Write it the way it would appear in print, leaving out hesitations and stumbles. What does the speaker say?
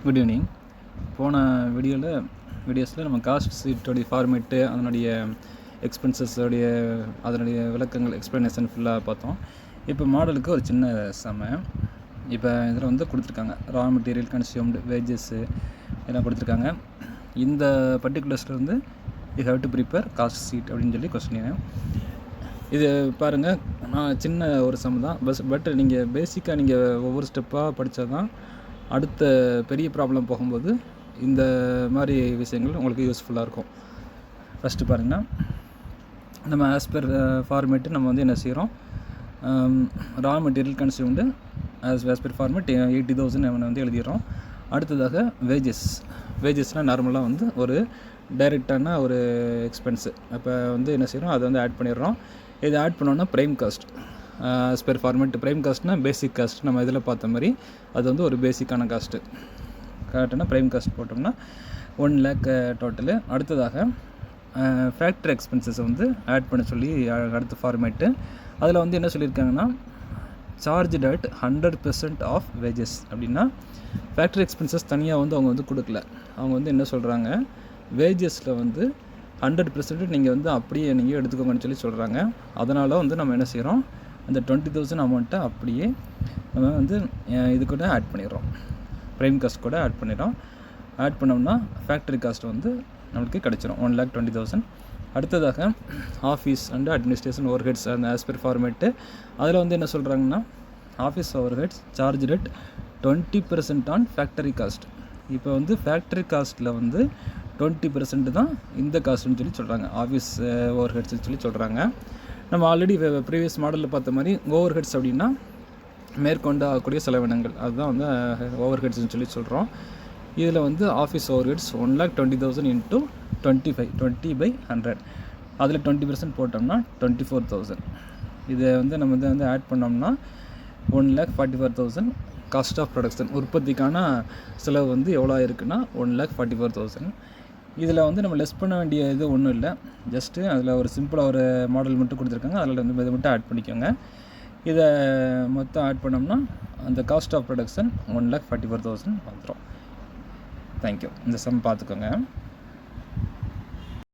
Good evening. போன வீடியோஸில் நம்ம காஸ்ட் ஷீட்டோடைய ஃபார்மேட்டு, அதனுடைய எக்ஸ்பென்சஸோடைய அதனுடைய விளக்கங்கள் எக்ஸ்ப்ளனேஷன் ஃபுல்லாக பார்த்தோம். இப்போ மாடலுக்கு ஒரு சின்ன இப்போ இதில் வந்து கொடுத்துருக்காங்க ரா மெட்டீரியல், கன்சியூம்டு, வேஜஸ்ஸு எல்லாம் கொடுத்துருக்காங்க. இந்த பர்டிகுலர்ஸில் வந்து you have to prepare cost sheet அப்படின்னு சொல்லி கொஸ்டின். இது பாருங்கள், நான் சின்ன ஒரு தான் பட் நீங்கள் பேசிக்காக நீங்கள் ஒவ்வொரு ஸ்டெப்பாக படித்தா தான் அடுத்த பெரிய ப்ராப்ளம் போகும்போது இந்த மாதிரி விஷயங்கள் உங்களுக்கு யூஸ்ஃபுல்லாக இருக்கும். ஃபஸ்ட்டு பாருங்கன்னா, நம்ம ஆஸ் பர் ஃபார்மேட்டு நம்ம வந்து என்ன செய்கிறோம், raw material consumed as per format 80,000 வந்து எழுதிடுறோம். அடுத்ததாக வேஜஸ்னால் நார்மலாக வந்து ஒரு டைரெக்டான ஒரு எக்ஸ்பென்ஸு. அப்போ வந்து என்ன செய்கிறோம், அதை வந்து ஆட் பண்ணிடுறோம். இது ஆட் பண்ணோன்னா prime cost as per format. Prime காஸ்ட்னால் பேசிக் காஸ்ட், நம்ம இதில் பார்த்த மாதிரி அது வந்து ஒரு பேசிக்கான காஸ்ட்டு. கரெக்டான ப்ரைம் காஸ்ட் போட்டோம்னா 1 lakh டோட்டலு. அடுத்ததாக ஃபேக்ட்ரி எக்ஸ்பென்சஸை வந்து ஆட் பண்ண சொல்லி அடுத்த ஃபார்மேட்டு. அதில் வந்து என்ன சொல்லியிருக்காங்கன்னா, சார்ஜ் அட் 100% ஆஃப் வேஜஸ். அப்படின்னா ஃபேக்ட்ரி எக்ஸ்பென்சஸ் தனியாக வந்து அவங்க வந்து கொடுக்கல. அவங்க வந்து என்ன சொல்கிறாங்க, வேஜஸில் வந்து 100% நீங்கள் வந்து அப்படியே நீங்கள் எடுத்துக்கோங்கன்னு சொல்லி சொல்கிறாங்க. அதனால் வந்து நம்ம என்ன செய்கிறோம், அந்த 20,000 அமௌண்ட்டை அப்படியே நம்ம வந்து இது கூட ஆட் பண்ணிடுறோம், ப்ரைம் காஸ்ட் கூட ஆட் பண்ணிடுறோம். ஆட் பண்ணோம்னா ஃபேக்ட்ரி காஸ்ட் வந்து நம்மளுக்கு கிடச்சிரும் 1,20,000. அடுத்ததாக office and administration overheads அந்த ஆஸ் பர் ஃபார்மேட்டு. அதில் வந்து என்ன சொல்கிறாங்கன்னா, office overheads charge rate 20% on factory cost. இப்போ வந்து ஃபேக்ட்ரி காஸ்ட்டில் வந்து 20% தான் இந்த காஸ்ட்டுன்னு சொல்லி சொல்கிறாங்க, ஆஃபீஸ் ஓவர் ஹெட்ஸ்ன்னு சொல்லி சொல்கிறாங்க. நம்ம ஆல்ரெடி ப்ரீவியஸ் மாடலில் பார்த்த மாதிரி ஓவர் ஹெட்ஸ் அப்படின்னா மேற்கொண்டு ஆகக்கூடிய செலவினங்கள், அதுதான் வந்து ஓவர் ஹெட்ஸ்ன்னு சொல்லி சொல்கிறோம். இதில் வந்து ஆஃபீஸ் ஓவர் ஹெட்ஸ் 1,20,000 இன்ட்டு 20/100. அதில் 20% போட்டோம்னா 24,000. இதை வந்து நம்ம வந்து ஆட் பண்ணோம்னா 1,44,000. காஸ்ட் ஆஃப் ப்ரொடக்ஷன், உற்பத்திக்கான செலவு வந்து எவ்வளோ இருக்குன்னா 1,44,000. இதில் வந்து நம்ம லெஸ் பண்ண வேண்டிய இது ஒன்றும் இல்லை, ஜஸ்ட்டு அதில் ஒரு சிம்பிளாக ஒரு மாடல் மட்டும் கொடுத்துருக்காங்க, அதில் வந்து இதை மட்டும் ஆட் பண்ணிக்கோங்க. இதை மொத்தம் ஆட் பண்ணோம்னா அந்த காஸ்ட் ஆஃப் ப்ரொடக்ஷன் 1,44,000 வந்துடும். தேங்க்யூ. இந்த சம் பார்த்துக்கோங்க.